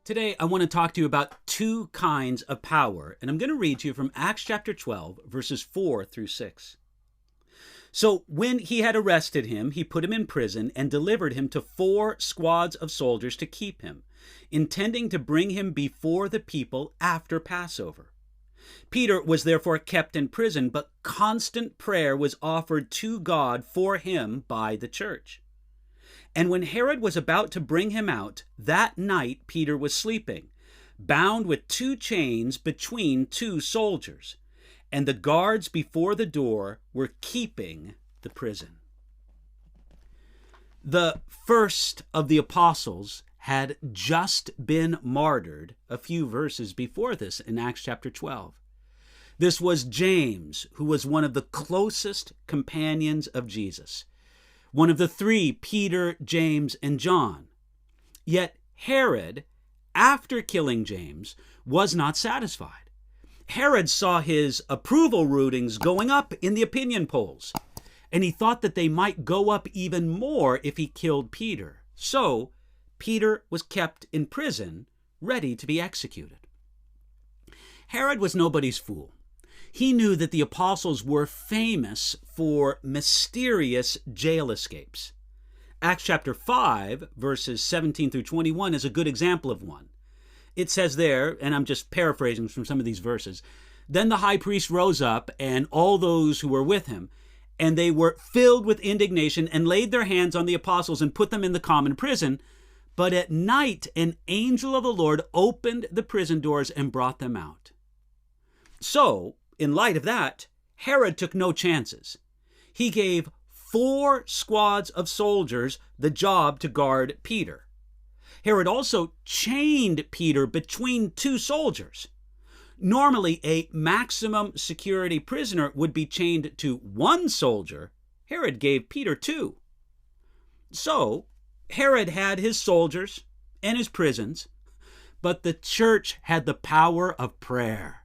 Today, I want to talk to you about two kinds of power, and I'm going to read to you from Acts chapter 12, verses 4 through 6. So when he had arrested him, he put him in prison and delivered him to 4 squads of soldiers to keep him, intending to bring him before the people after Passover. Peter was therefore kept in prison, but constant prayer was offered to God for him by the church. And when Herod was about to bring him out, that night Peter was sleeping, bound with 2 chains between 2 soldiers, and the guards before the door were keeping the prison. The first of the apostles had just been martyred a few verses before this in Acts chapter 12. This was James, who was one of the closest companions of Jesus. One of the 3, Peter, James, and John. Yet Herod, after killing James, was not satisfied. Herod saw his approval ratings going up in the opinion polls, and he thought that they might go up even more if he killed Peter. So Peter was kept in prison, ready to be executed. Herod was nobody's fool. He knew that the apostles were famous for mysterious jail escapes. Acts chapter 5, verses 17 through 21 is a good example of one. It says there, and I'm just paraphrasing from some of these verses, "Then the high priest rose up, and all those who were with him, and they were filled with indignation, and laid their hands on the apostles and put them in the common prison. But at night an angel of the Lord opened the prison doors and brought them out." So, in light of that, Herod took no chances. He gave 4 squads of soldiers the job to guard Peter. Herod also chained Peter between 2 soldiers. Normally, a maximum security prisoner would be chained to 1 soldier. Herod gave Peter 2. So, Herod had his soldiers and his prisons, but the church had the power of prayer.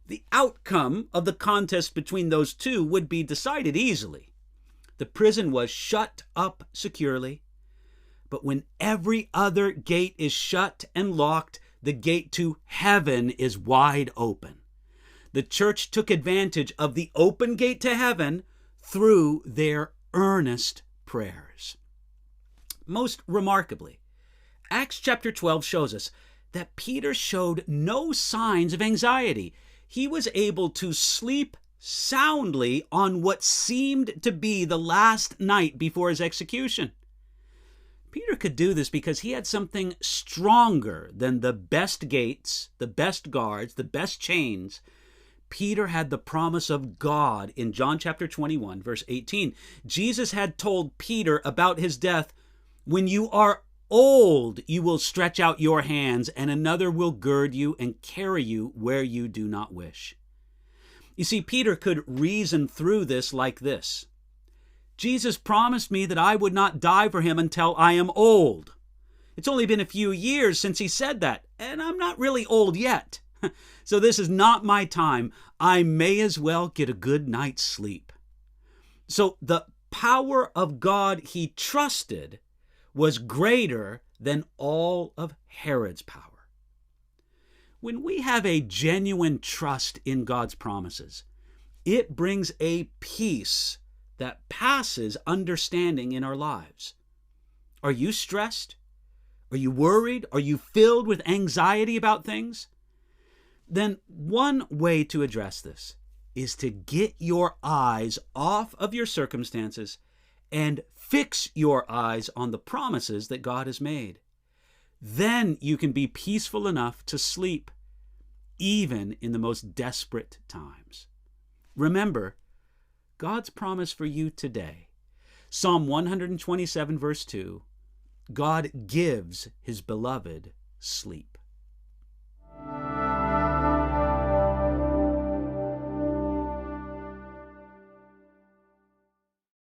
The outcome of the contest between those 2 would be decided easily. The prison was shut up securely, but when every other gate is shut and locked, the gate to heaven is wide open. The church took advantage of the open gate to heaven through their earnest prayers. Most remarkably, Acts chapter 12 shows us that Peter showed no signs of anxiety. He was able to sleep soundly on what seemed to be the last night before his execution. Peter could do this because he had something stronger than the best gates, the best guards, the best chains. Peter had the promise of God in John chapter 21, verse 18. Jesus had told Peter about his death, "When you are old, you will stretch out your hands, and another will gird you and carry you where you do not wish." You see, Peter could reason through this like this: Jesus promised me that I would not die for him until I am old. It's only been a few years since he said that, and I'm not really old yet. So this is not my time. I may as well get a good night's sleep. So the power of God he trusted was greater than all of Herod's power. When we have a genuine trust in God's promises, it brings a peace that passes understanding in our lives. Are you stressed? Are you worried? Are you filled with anxiety about things? Then one way to address this is to get your eyes off of your circumstances and fix your eyes on the promises that God has made. Then you can be peaceful enough to sleep, even in the most desperate times. Remember God's promise for you today. Psalm 127, verse 2, God gives his beloved sleep.